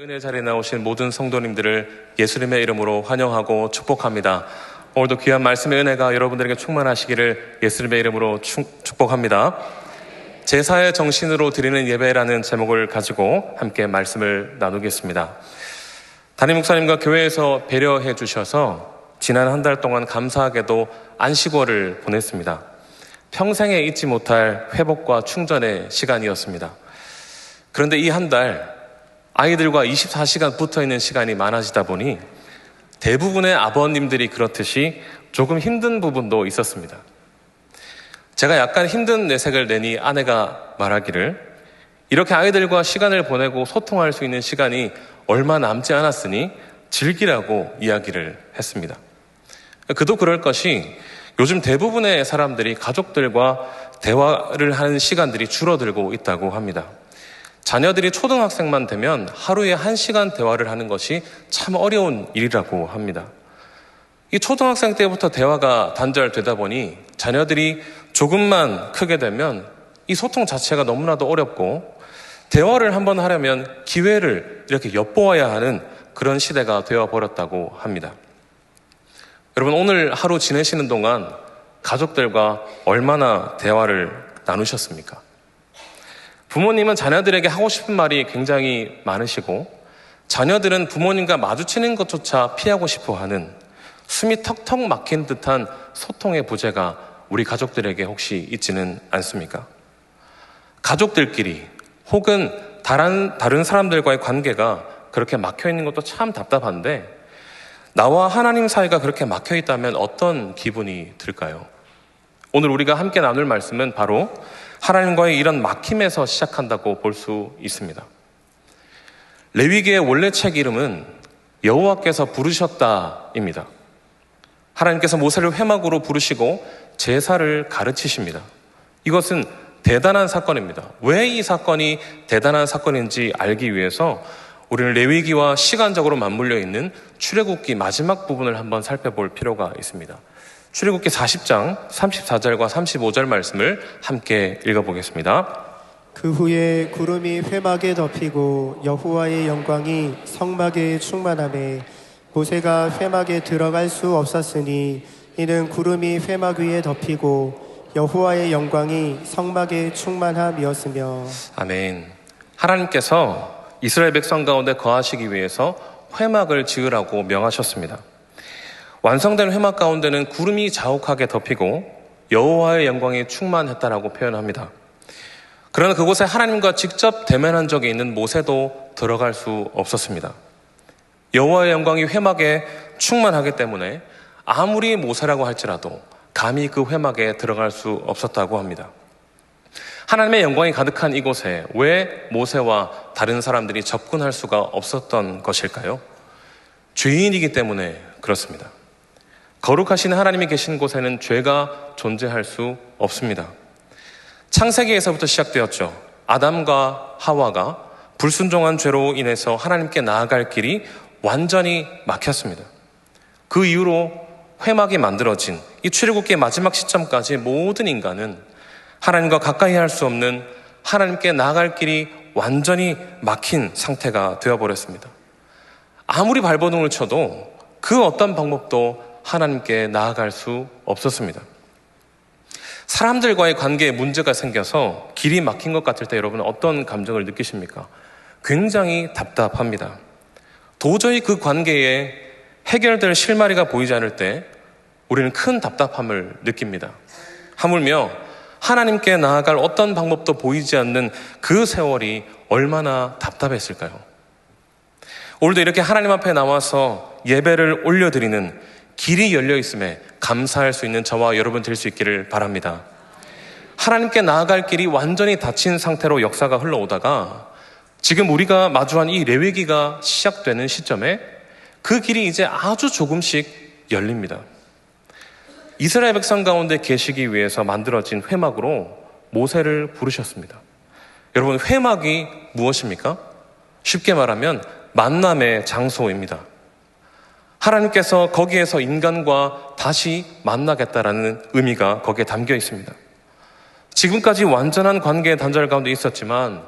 은혜 자리에 나오신 모든 성도님들을 예수님의 이름으로 환영하고 축복합니다. 오늘도 귀한 말씀의 은혜가 여러분들에게 충만하시기를 예수님의 이름으로 축복합니다. 제사의 정신으로 드리는 예배라는 제목을 가지고 함께 말씀을 나누겠습니다. 담임 목사님과 교회에서 배려해 주셔서 지난 한 달 동안 감사하게도 안식월을 보냈습니다. 평생에 잊지 못할 회복과 충전의 시간이었습니다. 그런데 이 한 달 아이들과 24시간 붙어있는 시간이 많아지다 보니 대부분의 아버님들이 그렇듯이 조금 힘든 부분도 있었습니다. 제가 약간 힘든 내색을 내니 아내가 말하기를 이렇게 아이들과 시간을 보내고 소통할 수 있는 시간이 얼마 남지 않았으니 즐기라고 이야기를 했습니다. 그도 그럴 것이 요즘 대부분의 사람들이 가족들과 대화를 하는 시간들이 줄어들고 있다고 합니다. 자녀들이 초등학생만 되면 하루에 1시간 대화를 하는 것이 참 어려운 일이라고 합니다. 이 초등학생 때부터 대화가 단절되다 보니 자녀들이 조금만 크게 되면 이 소통 자체가 너무나도 어렵고 대화를 한번 하려면 기회를 이렇게 엿보아야 하는 그런 시대가 되어버렸다고 합니다. 여러분, 오늘 하루 지내시는 동안 가족들과 얼마나 대화를 나누셨습니까? 부모님은 자녀들에게 하고 싶은 말이 굉장히 많으시고 자녀들은 부모님과 마주치는 것조차 피하고 싶어 하는 숨이 턱턱 막힌 듯한 소통의 부재가 우리 가족들에게 혹시 있지는 않습니까? 가족들끼리 혹은 다른 사람들과의 관계가 그렇게 막혀 있는 것도 참 답답한데 나와 하나님 사이가 그렇게 막혀 있다면 어떤 기분이 들까요? 오늘 우리가 함께 나눌 말씀은 바로 하나님과의 이런 막힘에서 시작한다고 볼 수 있습니다. 레위기의 원래 책 이름은 여호와께서 부르셨다입니다. 하나님께서 모세를 회막으로 부르시고 제사를 가르치십니다. 이것은 대단한 사건입니다. 왜 이 사건이 대단한 사건인지 알기 위해서 우리는 레위기와 시간적으로 맞물려 있는 출애굽기 마지막 부분을 한번 살펴볼 필요가 있습니다. 출애굽기 40장 34절과 35절 말씀을 함께 읽어보겠습니다. 그 후에 구름이 회막에 덮이고 여호와의 영광이 성막에 충만하매 모세가 회막에 들어갈 수 없었으니 이는 구름이 회막 위에 덮이고 여호와의 영광이 성막에 충만함이었으며. 아멘. 하나님께서 이스라엘 백성 가운데 거하시기 위해서 회막을 지으라고 명하셨습니다. 완성된 회막 가운데는 구름이 자욱하게 덮이고 여호와의 영광이 충만했다라고 표현합니다. 그러나 그곳에 하나님과 직접 대면한 적이 있는 모세도 들어갈 수 없었습니다. 여호와의 영광이 회막에 충만하기 때문에 아무리 모세라고 할지라도 감히 그 회막에 들어갈 수 없었다고 합니다. 하나님의 영광이 가득한 이곳에 왜 모세와 다른 사람들이 접근할 수가 없었던 것일까요? 죄인이기 때문에 그렇습니다. 거룩하신 하나님이 계신 곳에는 죄가 존재할 수 없습니다. 창세기에서부터 시작되었죠. 아담과 하와가 불순종한 죄로 인해서 하나님께 나아갈 길이 완전히 막혔습니다. 그 이후로 회막이 만들어진 이 출애굽기의 마지막 시점까지 모든 인간은 하나님과 가까이 할 수 없는 하나님께 나아갈 길이 완전히 막힌 상태가 되어버렸습니다. 아무리 발버둥을 쳐도 그 어떤 방법도 하나님께 나아갈 수 없었습니다. 사람들과의 관계에 문제가 생겨서 길이 막힌 것 같을 때 여러분은 어떤 감정을 느끼십니까? 굉장히 답답합니다. 도저히 그 관계에 해결될 실마리가 보이지 않을 때 우리는 큰 답답함을 느낍니다. 하물며 하나님께 나아갈 어떤 방법도 보이지 않는 그 세월이 얼마나 답답했을까요? 오늘도 이렇게 하나님 앞에 나와서 예배를 올려드리는 길이 열려 있음에 감사할 수 있는 저와 여러분 될 수 있기를 바랍니다. 하나님께 나아갈 길이 완전히 닫힌 상태로 역사가 흘러오다가 지금 우리가 마주한 이 레위기가 시작되는 시점에 그 길이 이제 아주 조금씩 열립니다. 이스라엘 백성 가운데 계시기 위해서 만들어진 회막으로 모세를 부르셨습니다. 여러분, 회막이 무엇입니까? 쉽게 말하면 만남의 장소입니다. 하나님께서 거기에서 인간과 다시 만나겠다라는 의미가 거기에 담겨 있습니다. 지금까지 완전한 관계의 단절 가운데 있었지만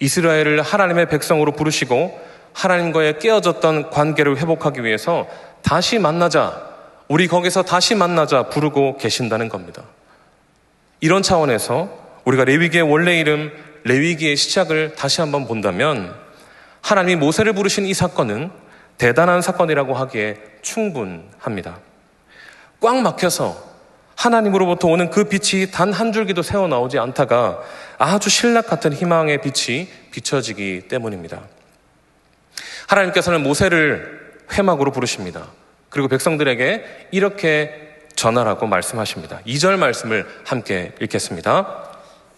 이스라엘을 하나님의 백성으로 부르시고 하나님과의 깨어졌던 관계를 회복하기 위해서 다시 만나자, 우리 거기서 다시 만나자 부르고 계신다는 겁니다. 이런 차원에서 우리가 레위기의 원래 이름 레위기의 시작을 다시 한번 본다면 하나님이 모세를 부르신 이 사건은 대단한 사건이라고 하기에 충분합니다. 꽉 막혀서 하나님으로부터 오는 그 빛이 단 한 줄기도 새어나오지 않다가 아주 신락 같은 희망의 빛이 비춰지기 때문입니다. 하나님께서는 모세를 회막으로 부르십니다. 그리고 백성들에게 이렇게 전하라고 말씀하십니다. 2절 말씀을 함께 읽겠습니다.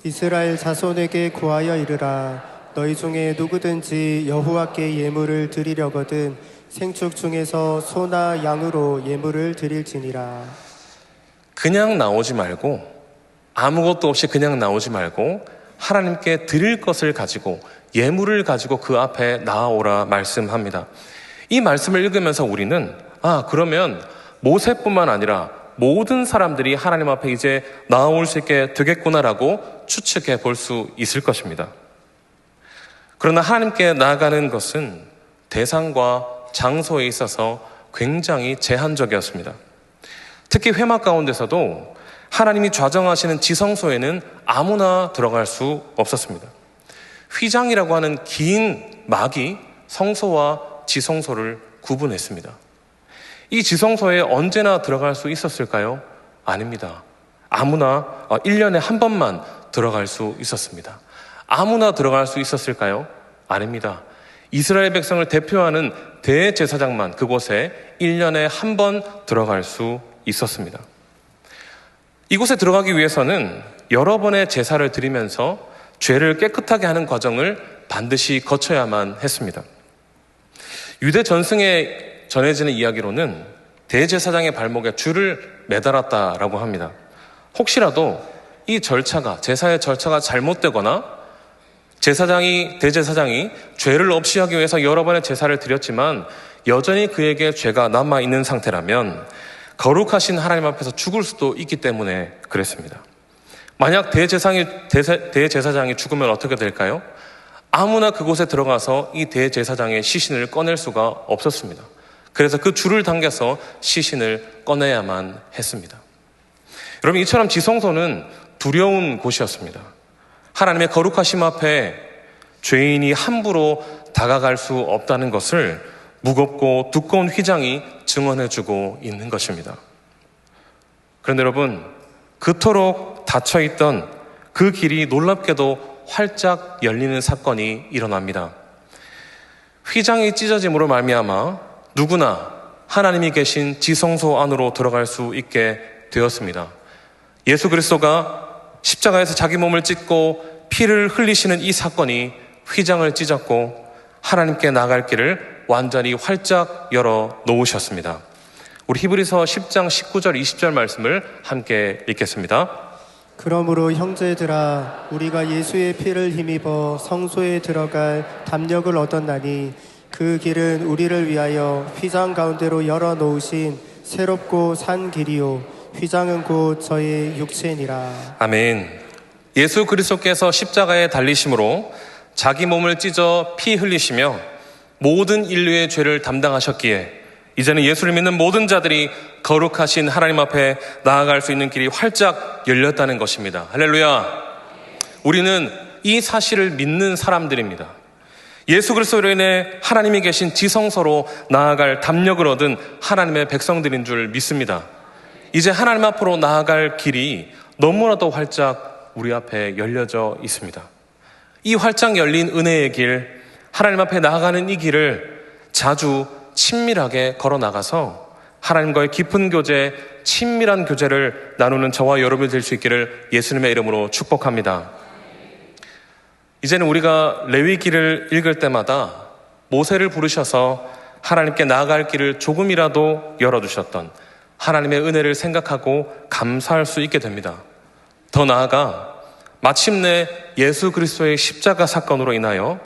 이스라엘 자손에게 구하여 이르라. 너희 중에 누구든지 여호와께 예물을 드리려거든 생축 중에서 소나 양으로 예물을 드릴지니라. 그냥 나오지 말고, 아무것도 없이 그냥 나오지 말고 하나님께 드릴 것을 가지고, 예물을 가지고 그 앞에 나아오라 말씀합니다. 이 말씀을 읽으면서 우리는 그러면 모세뿐만 아니라 모든 사람들이 하나님 앞에 이제 나아올 수 있게 되겠구나라고 추측해 볼 수 있을 것입니다. 그러나 하나님께 나아가는 것은 대상과 장소에 있어서 굉장히 제한적이었습니다. 특히 회막 가운데서도 하나님이 좌정하시는 지성소에는 아무나 들어갈 수 없었습니다. 휘장이라고 하는 긴 막이 성소와 지성소를 구분했습니다. 이 지성소에 언제나 들어갈 수 있었을까요? 아닙니다. 아무나 1년에 한 번만 들어갈 수 있었습니다. 아무나 들어갈 수 있었을까요? 아닙니다. 이스라엘 백성을 대표하는 대제사장만 그곳에 1년에 한 번 들어갈 수 있었습니다. 이곳에 들어가기 위해서는 여러 번의 제사를 드리면서 죄를 깨끗하게 하는 과정을 반드시 거쳐야만 했습니다. 유대 전승에 전해지는 이야기로는 대제사장의 발목에 줄을 매달았다라고 합니다. 혹시라도 이 절차가, 제사의 절차가 잘못되거나 대제사장이 죄를 없이 하기 위해서 여러 번의 제사를 드렸지만 여전히 그에게 죄가 남아있는 상태라면 거룩하신 하나님 앞에서 죽을 수도 있기 때문에 그랬습니다. 만약 대제사장이 죽으면 어떻게 될까요? 아무나 그곳에 들어가서 이 대제사장의 시신을 꺼낼 수가 없었습니다. 그래서 그 줄을 당겨서 시신을 꺼내야만 했습니다. 여러분, 이처럼 지성소는 두려운 곳이었습니다. 하나님의 거룩하심 앞에 죄인이 함부로 다가갈 수 없다는 것을 무겁고 두꺼운 휘장이 증언해주고 있는 것입니다. 그런데 여러분, 그토록 닫혀있던 그 길이 놀랍게도 활짝 열리는 사건이 일어납니다. 휘장이 찢어짐으로 말미암아 누구나 하나님이 계신 지성소 안으로 들어갈 수 있게 되었습니다. 예수 그리스도가 십자가에서 자기 몸을 찢고 피를 흘리시는 이 사건이 휘장을 찢었고 하나님께 나아갈 길을 완전히 활짝 열어 놓으셨습니다. 우리 히브리서 10장 19절 20절 말씀을 함께 읽겠습니다. 그러므로 형제들아, 우리가 예수의 피를 힘입어 성소에 들어갈 담력을 얻었나니 그 길은 우리를 위하여 휘장 가운데로 열어 놓으신 새롭고 산 길이요 휘장은 곧 저의 육체니라. 아멘. 예수 그리스도께서 십자가에 달리심으로 자기 몸을 찢어 피 흘리시며 모든 인류의 죄를 담당하셨기에 이제는 예수를 믿는 모든 자들이 거룩하신 하나님 앞에 나아갈 수 있는 길이 활짝 열렸다는 것입니다. 할렐루야. 우리는 이 사실을 믿는 사람들입니다. 예수 그리스도로 인해 하나님이 계신 지성소로 나아갈 담력을 얻은 하나님의 백성들인 줄 믿습니다. 이제 하나님 앞으로 나아갈 길이 너무나도 활짝 우리 앞에 열려져 있습니다. 이 활짝 열린 은혜의 길, 하나님 앞에 나아가는 이 길을 자주 친밀하게 걸어 나가서 하나님과의 깊은 교제, 친밀한 교제를 나누는 저와 여러분이 될 수 있기를 예수님의 이름으로 축복합니다. 이제는 우리가 레위기를 읽을 때마다 모세를 부르셔서 하나님께 나아갈 길을 조금이라도 열어주셨던 하나님의 은혜를 생각하고 감사할 수 있게 됩니다. 더 나아가 마침내 예수 그리스도의 십자가 사건으로 인하여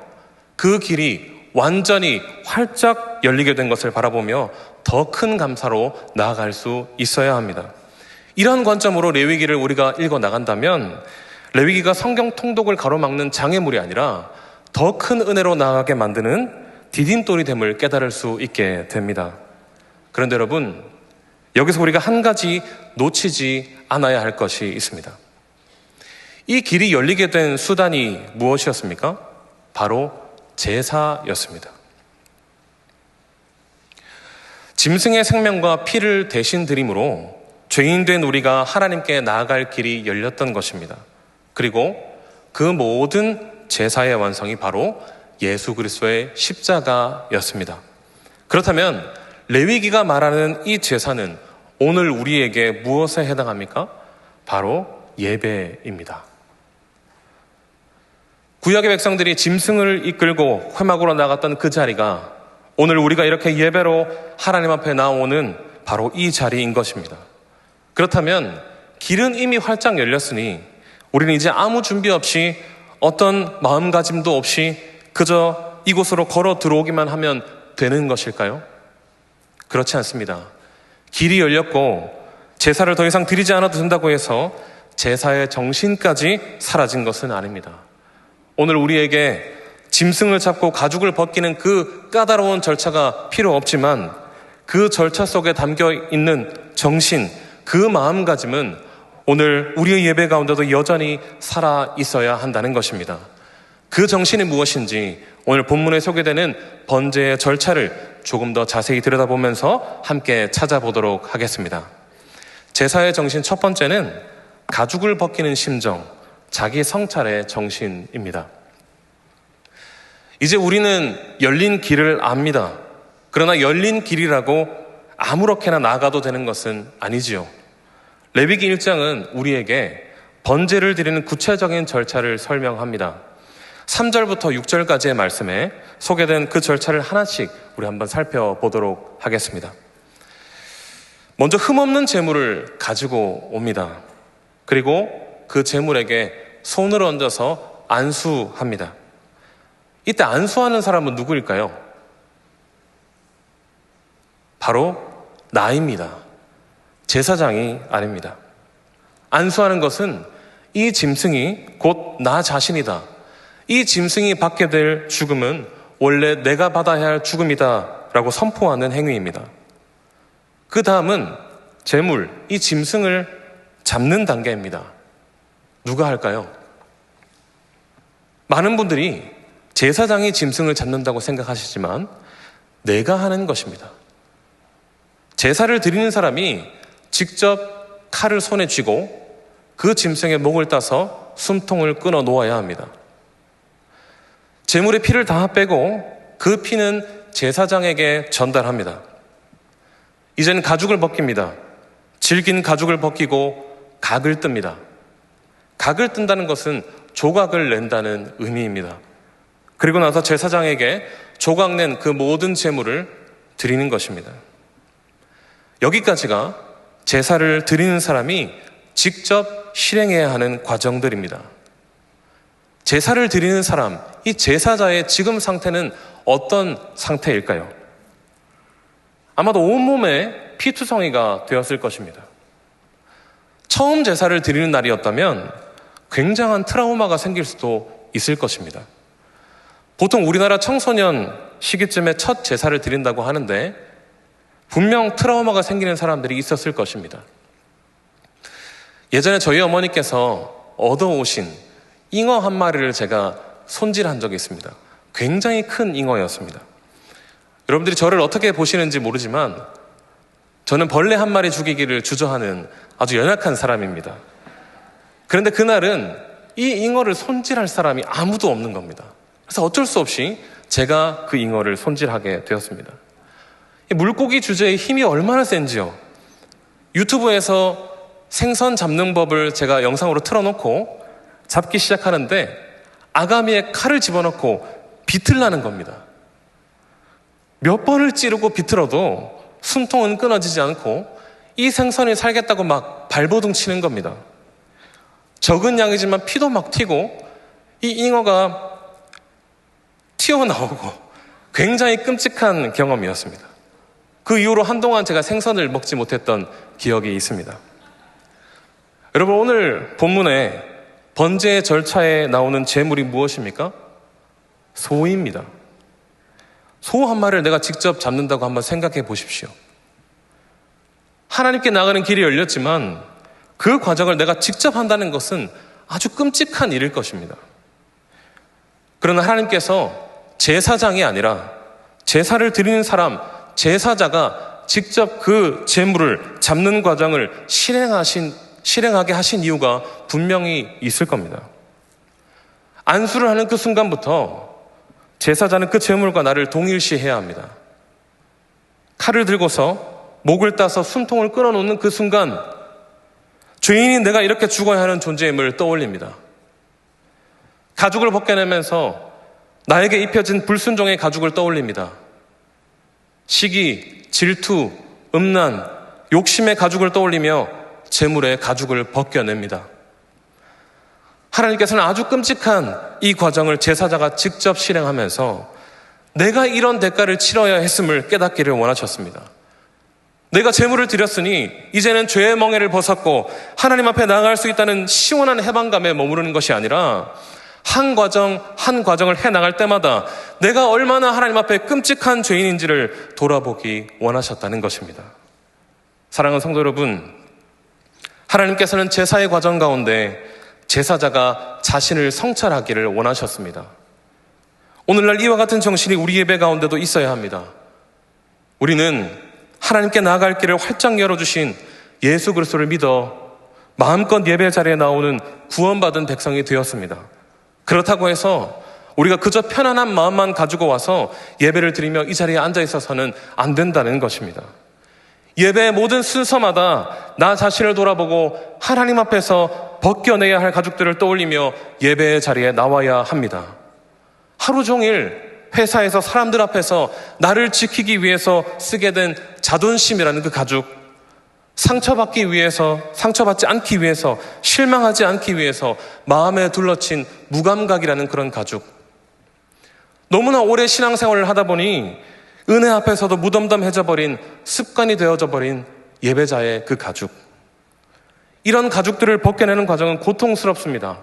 그 길이 완전히 활짝 열리게 된 것을 바라보며 더 큰 감사로 나아갈 수 있어야 합니다. 이런 관점으로 레위기를 우리가 읽어 나간다면 레위기가 성경 통독을 가로막는 장애물이 아니라 더 큰 은혜로 나아가게 만드는 디딤돌이 됨을 깨달을 수 있게 됩니다. 그런데 여러분, 여기서 우리가 한 가지 놓치지 않아야 할 것이 있습니다. 이 길이 열리게 된 수단이 무엇이었습니까? 바로 제사였습니다. 짐승의 생명과 피를 대신 드림으로 죄인된 우리가 하나님께 나아갈 길이 열렸던 것입니다. 그리고 그 모든 제사의 완성이 바로 예수 그리스도의 십자가였습니다. 그렇다면 레위기가 말하는 이 제사는 오늘 우리에게 무엇에 해당합니까? 바로 예배입니다. 구약의 백성들이 짐승을 이끌고 회막으로 나갔던 그 자리가 오늘 우리가 이렇게 예배로 하나님 앞에 나오는 바로 이 자리인 것입니다. 그렇다면 길은 이미 활짝 열렸으니 우리는 이제 아무 준비 없이 어떤 마음가짐도 없이 그저 이곳으로 걸어 들어오기만 하면 되는 것일까요? 그렇지 않습니다. 길이 열렸고 제사를 더 이상 드리지 않아도 된다고 해서 제사의 정신까지 사라진 것은 아닙니다. 오늘 우리에게 짐승을 잡고 가죽을 벗기는 그 까다로운 절차가 필요 없지만 그 절차 속에 담겨 있는 정신, 그 마음가짐은 오늘 우리의 예배 가운데도 여전히 살아 있어야 한다는 것입니다. 그 정신이 무엇인지 오늘 본문에 소개되는 번제의 절차를 조금 더 자세히 들여다보면서 함께 찾아보도록 하겠습니다. 제사의 정신 첫 번째는 가죽을 벗기는 심정, 자기 성찰의 정신입니다. 이제 우리는 열린 길을 압니다. 그러나 열린 길이라고 아무렇게나 나가도 되는 것은 아니지요. 레위기 1장은 우리에게 번제를 드리는 구체적인 절차를 설명합니다. 3절부터 6절까지의 말씀에 소개된 그 절차를 하나씩 우리 한번 살펴보도록 하겠습니다. 먼저 흠없는 제물을 가지고 옵니다. 그리고 그 제물에게 손을 얹어서 안수합니다. 이때 안수하는 사람은 누구일까요? 바로 나입니다. 제사장이 아닙니다. 안수하는 것은 이 짐승이 곧 나 자신이다. 이 짐승이 받게 될 죽음은 원래 내가 받아야 할 죽음이다 라고 선포하는 행위입니다. 그 다음은 제물, 이 짐승을 잡는 단계입니다. 누가 할까요? 많은 분들이 제사장이 짐승을 잡는다고 생각하시지만 내가 하는 것입니다. 제사를 드리는 사람이 직접 칼을 손에 쥐고 그 짐승의 목을 따서 숨통을 끊어 놓아야 합니다. 제물의 피를 다 빼고 그 피는 제사장에게 전달합니다. 이제는 가죽을 벗깁니다. 질긴 가죽을 벗기고 각을 뜹니다. 각을 뜬다는 것은 조각을 낸다는 의미입니다. 그리고 나서 제사장에게 조각 낸 그 모든 제물을 드리는 것입니다. 여기까지가 제사를 드리는 사람이 직접 실행해야 하는 과정들입니다. 제사를 드리는 사람, 이 제사자의 지금 상태는 어떤 상태일까요? 아마도 온몸에 피투성이가 되었을 것입니다. 처음 제사를 드리는 날이었다면 굉장한 트라우마가 생길 수도 있을 것입니다. 보통 우리나라 청소년 시기쯤에 첫 제사를 드린다고 하는데 분명 트라우마가 생기는 사람들이 있었을 것입니다. 예전에 저희 어머니께서 얻어오신 잉어 한 마리를 제가 손질한 적이 있습니다. 굉장히 큰 잉어였습니다. 여러분들이 저를 어떻게 보시는지 모르지만 저는 벌레 한 마리 죽이기를 주저하는 아주 연약한 사람입니다. 그런데 그날은 이 잉어를 손질할 사람이 아무도 없는 겁니다. 그래서 어쩔 수 없이 제가 그 잉어를 손질하게 되었습니다. 물고기 주제의 힘이 얼마나 센지요. 유튜브에서 생선 잡는 법을 제가 영상으로 틀어놓고 잡기 시작하는데 아가미에 칼을 집어넣고 비틀라는 겁니다. 몇 번을 찌르고 비틀어도 숨통은 끊어지지 않고 이 생선이 살겠다고 막 발버둥 치는 겁니다. 적은 양이지만 피도 막 튀고 이 잉어가 튀어나오고 굉장히 끔찍한 경험이었습니다. 그 이후로 한동안 제가 생선을 먹지 못했던 기억이 있습니다. 여러분, 오늘 본문에 번제의 절차에 나오는 제물이 무엇입니까? 소입니다. 소 한 마리를 내가 직접 잡는다고 한번 생각해 보십시오. 하나님께 나가는 길이 열렸지만 그 과정을 내가 직접 한다는 것은 아주 끔찍한 일일 것입니다. 그러나 하나님께서 제사장이 아니라 제사를 드리는 사람, 제사자가 직접 그 제물을 잡는 과정을 실행하게 하신 이유가 분명히 있을 겁니다. 안수를 하는 그 순간부터 제사자는 그 제물과 나를 동일시해야 합니다. 칼을 들고서 목을 따서 숨통을 끊어놓는 그 순간 죄인인 내가 이렇게 죽어야 하는 존재임을 떠올립니다. 가죽을 벗겨내면서 나에게 입혀진 불순종의 가죽을 떠올립니다. 시기, 질투, 음란, 욕심의 가죽을 떠올리며 제물의 가죽을 벗겨냅니다. 하나님께서는 아주 끔찍한 이 과정을 제사자가 직접 실행하면서 내가 이런 대가를 치러야 했음을 깨닫기를 원하셨습니다. 내가 제물을 드렸으니 이제는 죄의 멍에를 벗었고 하나님 앞에 나아갈 수 있다는 시원한 해방감에 머무르는 것이 아니라 한 과정을 해나갈 때마다 내가 얼마나 하나님 앞에 끔찍한 죄인인지를 돌아보기 원하셨다는 것입니다. 사랑하는 성도 여러분, 하나님께서는 제사의 과정 가운데 제사자가 자신을 성찰하기를 원하셨습니다. 오늘날 이와 같은 정신이 우리 예배 가운데도 있어야 합니다. 우리는 하나님께 나아갈 길을 활짝 열어주신 예수 그리스도를 믿어 마음껏 예배 자리에 나오는 구원받은 백성이 되었습니다. 그렇다고 해서 우리가 그저 편안한 마음만 가지고 와서 예배를 드리며 이 자리에 앉아 있어서는 안 된다는 것입니다. 예배의 모든 순서마다 나 자신을 돌아보고 하나님 앞에서 벗겨내야 할 가죽들을 떠올리며 예배의 자리에 나와야 합니다. 하루 종일 회사에서 사람들 앞에서 나를 지키기 위해서 쓰게 된 자존심이라는 그 가죽, 상처받지 않기 위해서, 실망하지 않기 위해서 마음에 둘러친 무감각이라는 그런 가죽. 너무나 오래 신앙생활을 하다 보니 은혜 앞에서도 무덤덤해져 버린, 습관이 되어져 버린 예배자의 그 가죽. 이런 가죽들을 벗겨내는 과정은 고통스럽습니다.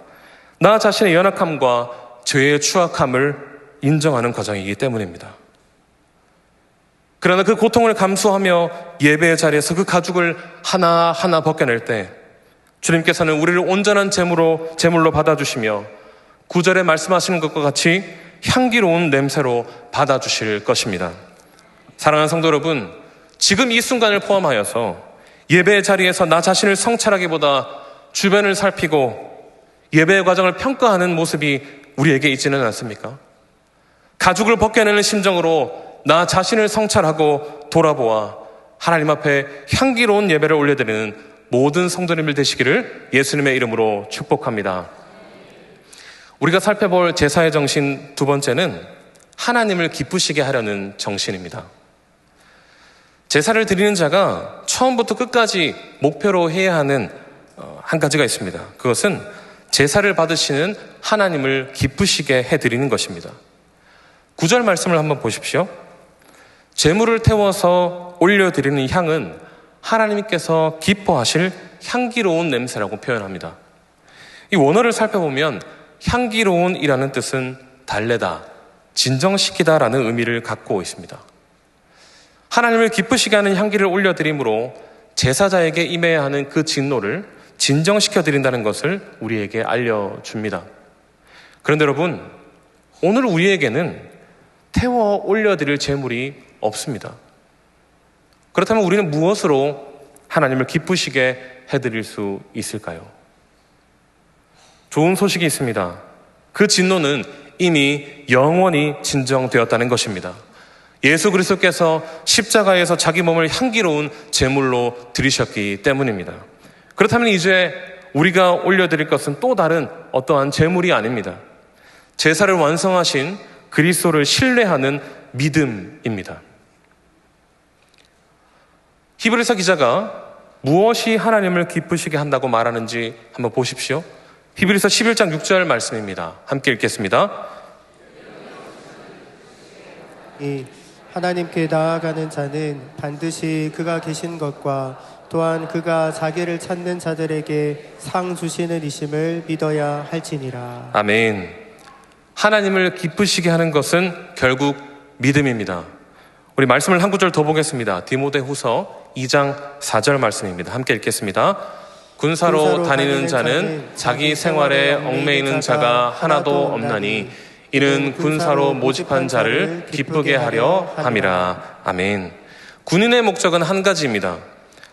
나 자신의 연약함과 죄의 추악함을 인정하는 과정이기 때문입니다. 그러나 그 고통을 감수하며 예배의 자리에서 그 가죽을 하나하나 벗겨낼 때 주님께서는 우리를 온전한 제물로 받아주시며 9절에 말씀하시는 것과 같이 향기로운 냄새로 받아주실 것입니다. 사랑하는 성도 여러분, 지금 이 순간을 포함하여서 예배의 자리에서 나 자신을 성찰하기보다 주변을 살피고 예배의 과정을 평가하는 모습이 우리에게 있지는 않습니까? 가죽을 벗겨내는 심정으로 나 자신을 성찰하고 돌아보아 하나님 앞에 향기로운 예배를 올려드리는 모든 성도님들 되시기를 예수님의 이름으로 축복합니다. 우리가 살펴볼 제사의 정신 두 번째는 하나님을 기쁘시게 하려는 정신입니다. 제사를 드리는 자가 처음부터 끝까지 목표로 해야 하는 한 가지가 있습니다. 그것은 제사를 받으시는 하나님을 기쁘시게 해드리는 것입니다. 9절 말씀을 한번 보십시오. 제물을 태워서 올려드리는 향은 하나님께서 기뻐하실 향기로운 냄새라고 표현합니다. 이 원어를 살펴보면 향기로운이라는 뜻은 달래다, 진정시키다라는 의미를 갖고 있습니다. 하나님을 기쁘시게 하는 향기를 올려드림으로 제사자에게 임해야 하는 그 진노를 진정시켜드린다는 것을 우리에게 알려줍니다. 그런데 여러분, 오늘 우리에게는 태워 올려드릴 제물이 없습니다. 그렇다면 우리는 무엇으로 하나님을 기쁘시게 해드릴 수 있을까요? 좋은 소식이 있습니다. 그 진노는 이미 영원히 진정되었다는 것입니다. 예수 그리스도께서 십자가에서 자기 몸을 향기로운 제물로 드리셨기 때문입니다. 그렇다면 이제 우리가 올려드릴 것은 또 다른 어떠한 제물이 아닙니다. 제사를 완성하신 그리스도를 신뢰하는 믿음입니다. 히브리서 기자가 무엇이 하나님을 기쁘시게 한다고 말하는지 한번 보십시오. 히브리서 11장 6절 말씀입니다. 함께 읽겠습니다. 이 하나님께 나아가는 자는 반드시 그가 계신 것과 또한 그가 자기를 찾는 자들에게 상 주시는 이심을 믿어야 할지니라. 아멘. 하나님을 기쁘시게 하는 것은 결국 믿음입니다. 우리 말씀을 한 구절 더 보겠습니다. 디모데후서 2장 4절 말씀입니다. 함께 읽겠습니다. 군사로 다니는 자는 자기 생활에 얽매이는 자가 하나도 없나니 이는 군사로 모집한 자를 기쁘게 하려 함이라. 아멘. 군인의 목적은 한 가지입니다.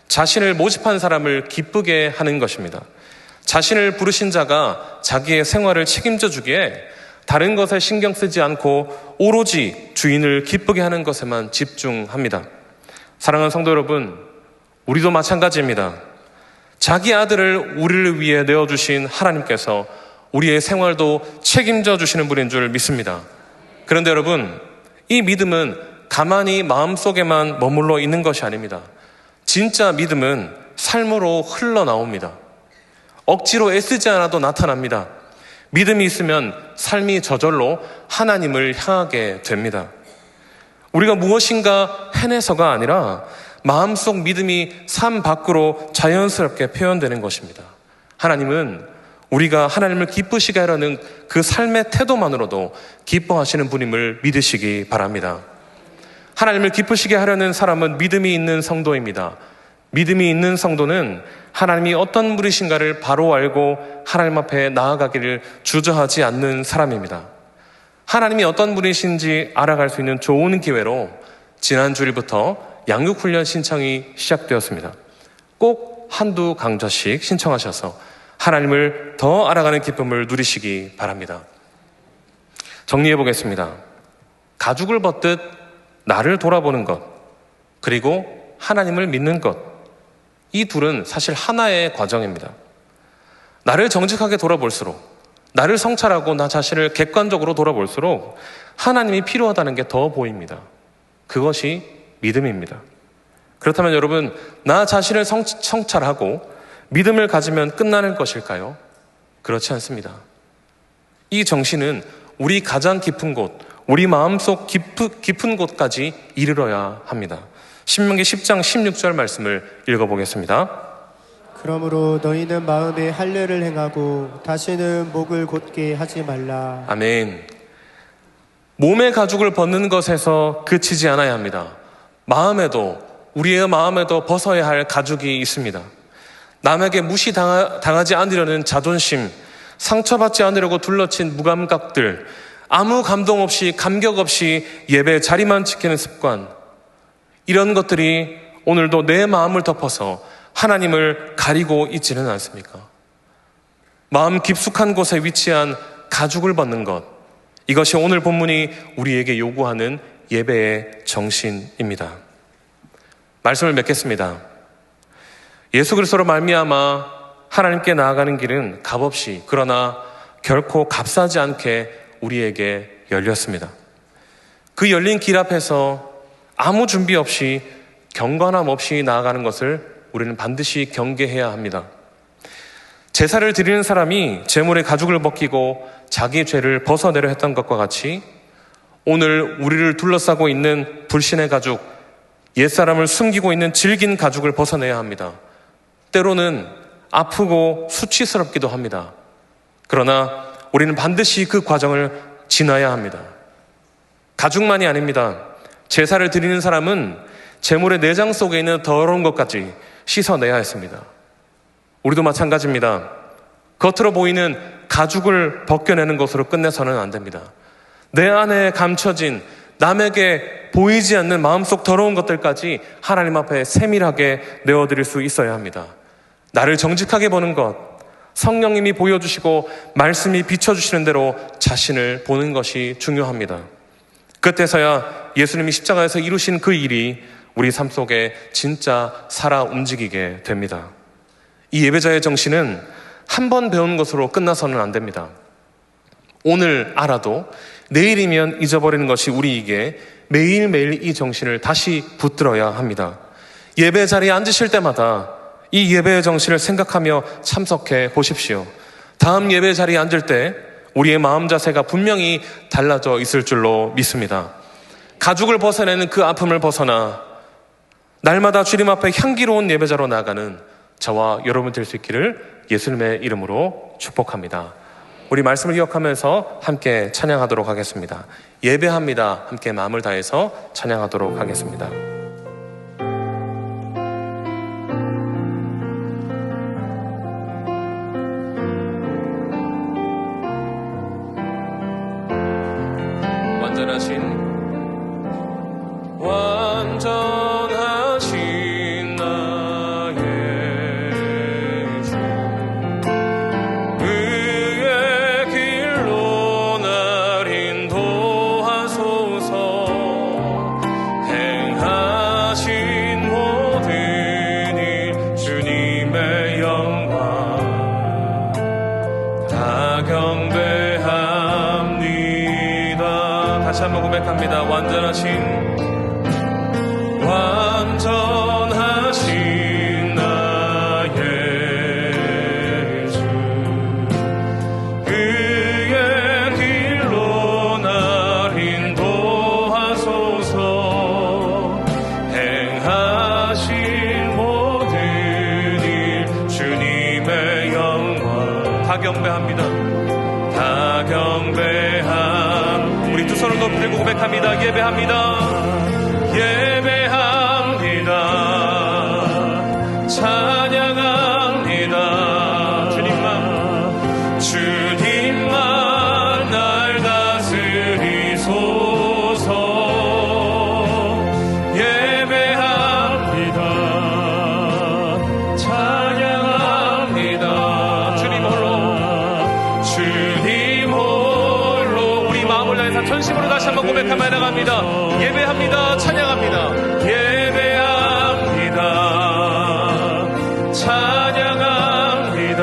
자신을 모집한 사람을 기쁘게 하는 것입니다. 자신을 부르신 자가 자기의 생활을 책임져 주기에 다른 것에 신경 쓰지 않고 오로지 주인을 기쁘게 하는 것에만 집중합니다. 사랑하는 성도 여러분, 우리도 마찬가지입니다. 자기 아들을 우리를 위해 내어주신 하나님께서 우리의 생활도 책임져 주시는 분인 줄 믿습니다. 그런데 여러분, 이 믿음은 가만히 마음속에만 머물러 있는 것이 아닙니다. 진짜 믿음은 삶으로 흘러나옵니다. 억지로 애쓰지 않아도 나타납니다. 믿음이 있으면 삶이 저절로 하나님을 향하게 됩니다. 우리가 무엇인가 해내서가 아니라 마음속 믿음이 삶 밖으로 자연스럽게 표현되는 것입니다. 하나님은 우리가 하나님을 기쁘시게 하려는 그 삶의 태도만으로도 기뻐하시는 분임을 믿으시기 바랍니다. 하나님을 기쁘시게 하려는 사람은 믿음이 있는 성도입니다. 믿음이 있는 성도는 하나님이 어떤 분이신가를 바로 알고 하나님 앞에 나아가기를 주저하지 않는 사람입니다. 하나님이 어떤 분이신지 알아갈 수 있는 좋은 기회로 지난 주일부터 양육훈련 신청이 시작되었습니다. 꼭 한두 강좌씩 신청하셔서 하나님을 더 알아가는 기쁨을 누리시기 바랍니다. 정리해 보겠습니다. 가죽을 벗듯 나를 돌아보는 것, 그리고 하나님을 믿는 것, 이 둘은 사실 하나의 과정입니다. 나를 정직하게 돌아볼수록, 나를 성찰하고 나 자신을 객관적으로 돌아볼수록 하나님이 필요하다는 게 더 보입니다. 그것이 믿음입니다. 그렇다면 여러분, 나 자신을 성찰하고 믿음을 가지면 끝나는 것일까요? 그렇지 않습니다. 이 정신은 우리 가장 깊은 곳, 우리 마음속 깊은 곳까지 이르러야 합니다. 신명기 10장 16절 말씀을 읽어보겠습니다. 그러므로 너희는 마음에 할례를 행하고 다시는 목을 곧게 하지 말라. 아멘. 몸의 가죽을 벗는 것에서 그치지 않아야 합니다. 우리의 마음에도 벗어야 할 가죽이 있습니다. 남에게 무시당하지 않으려는 자존심, 상처받지 않으려고 둘러친 무감각들, 아무 감동 없이 감격 없이 예배 자리만 지키는 습관, 이런 것들이 오늘도 내 마음을 덮어서 하나님을 가리고 있지는 않습니까? 마음 깊숙한 곳에 위치한 가죽을 벗는 것, 이것이 오늘 본문이 우리에게 요구하는 예배의 정신입니다. 말씀을 맺겠습니다. 예수 그리스도로 말미암아 하나님께 나아가는 길은 값없이, 그러나 결코 값싸지 않게 우리에게 열렸습니다. 그 열린 길 앞에서 아무 준비 없이, 경건함 없이 나아가는 것을 우리는 반드시 경계해야 합니다. 제사를 드리는 사람이 제물의 가죽을 벗기고 자기 죄를 벗어내려 했던 것과 같이 오늘 우리를 둘러싸고 있는 불신의 가죽, 옛사람을 숨기고 있는 질긴 가죽을 벗어내야 합니다. 때로는 아프고 수치스럽기도 합니다. 그러나 우리는 반드시 그 과정을 지나야 합니다. 가죽만이 아닙니다. 제사를 드리는 사람은 제물의 내장 속에 있는 더러운 것까지 씻어내야 했습니다. 우리도 마찬가지입니다. 겉으로 보이는 가죽을 벗겨내는 것으로 끝내서는 안 됩니다. 내 안에 감춰진, 남에게 보이지 않는 마음속 더러운 것들까지 하나님 앞에 세밀하게 내어드릴 수 있어야 합니다. 나를 정직하게 보는 것, 성령님이 보여주시고 말씀이 비춰주시는 대로 자신을 보는 것이 중요합니다. 그때서야 예수님이 십자가에서 이루신 그 일이 우리 삶 속에 진짜 살아 움직이게 됩니다. 이 예배자의 정신은 한 번 배운 것으로 끝나서는 안 됩니다. 오늘 알아도 내일이면 잊어버리는 것이 우리에게 매일매일 이 정신을 다시 붙들어야 합니다. 예배 자리에 앉으실 때마다 이 예배의 정신을 생각하며 참석해 보십시오. 다음 예배 자리에 앉을 때 우리의 마음 자세가 분명히 달라져 있을 줄로 믿습니다. 가죽을 벗어내는 그 아픔을 벗어나 날마다 주님 앞에 향기로운 예배자로 나아가는 저와 여러분 될 수 있기를 예수님의 이름으로 축복합니다. 우리 말씀을 기억하면서 함께 찬양하도록 하겠습니다. 예배합니다. 함께 마음을 다해서 찬양하도록 하겠습니다. 완전하신 나의 주, 의의 길로 날 인도하소서. 행하신 모든 일 주님의 영광 다 경배합니다. 다시 한번 고백합니다. 완전하신 나의 주, 그의 길로 날 인도하소서. 행하신 모든 일 주님의 영광 다 경배합니다. 다 경배함. 우리 두 손을 높이 들고 고백합니다. 예배합니다. 예배합니다. 찬양합니다. 주님만 날 다스리소서. 예배합니다. 찬양합니다. 주님 홀로 우리 마음을 다해서 전심으로 다시 한번 고백하며 나갑니다. 예배합니다. 찬양합니다. 예배합니다. 찬양합니다.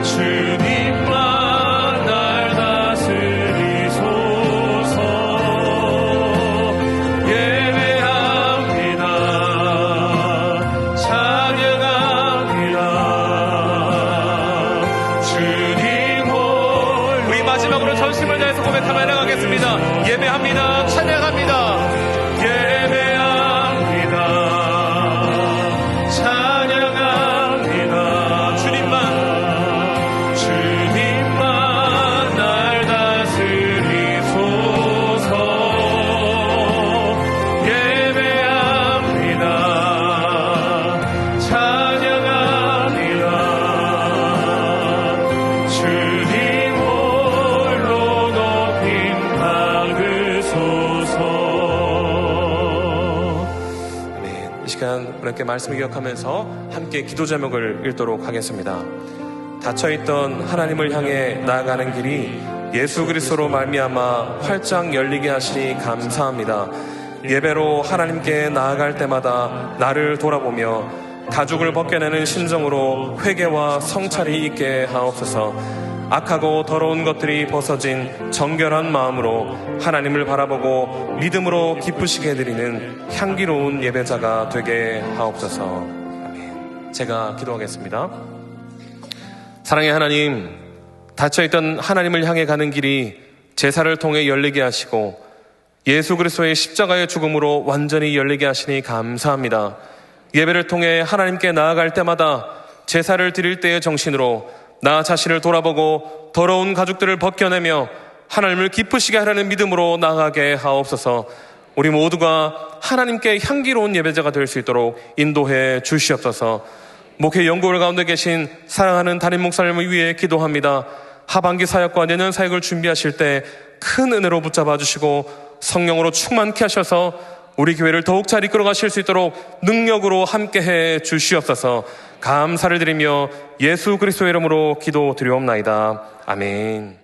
주님만 날 다스리소서. 예배합니다. 찬양합니다. 주님 홀. 우리 마지막으로 전심을 다해서 고백하며 나가겠습니다. 예배합니다. 찬양합니다. 예배합니다. 찬양합니다. 주님만 날 다스리소서. 예배합니다. 찬양합니다. 주님 홀로 높임 받으소서. 이 시간 우리께 말씀을 기억하면서 함께 기도 제목을 읽도록 하겠습니다. 닫혀있던 하나님을 향해 나아가는 길이 예수 그리스도로 말미암아 활짝 열리게 하시니 감사합니다. 예배로 하나님께 나아갈 때마다 나를 돌아보며 가죽을 벗겨내는 심정으로 회개와 성찰이 있게 하옵소서. 악하고 더러운 것들이 벗어진 정결한 마음으로 하나님을 바라보고 믿음으로 기쁘시게 드리는 향기로운 예배자가 되게 하옵소서. 아멘. 제가 기도하겠습니다. 사랑의 하나님, 닫혀있던 하나님을 향해 가는 길이 제사를 통해 열리게 하시고 예수 그리스도의 십자가의 죽음으로 완전히 열리게 하시니 감사합니다. 예배를 통해 하나님께 나아갈 때마다 제사를 드릴 때의 정신으로 나 자신을 돌아보고 더러운 가죽들을 벗겨내며 하나님을 기쁘시게 하라는 믿음으로 나아가게 하옵소서. 우리 모두가 하나님께 향기로운 예배자가 될 수 있도록 인도해 주시옵소서. 목회 연구월 가운데 계신 사랑하는 담임 목사님을 위해 기도합니다. 하반기 사역과 내년 사역을 준비하실 때 큰 은혜로 붙잡아 주시고 성령으로 충만케 하셔서 우리 교회를 더욱 잘 이끌어 가실 수 있도록 능력으로 함께해 주시옵소서. 감사를 드리며 예수 그리스도의 이름으로 기도드리옵나이다. 아멘.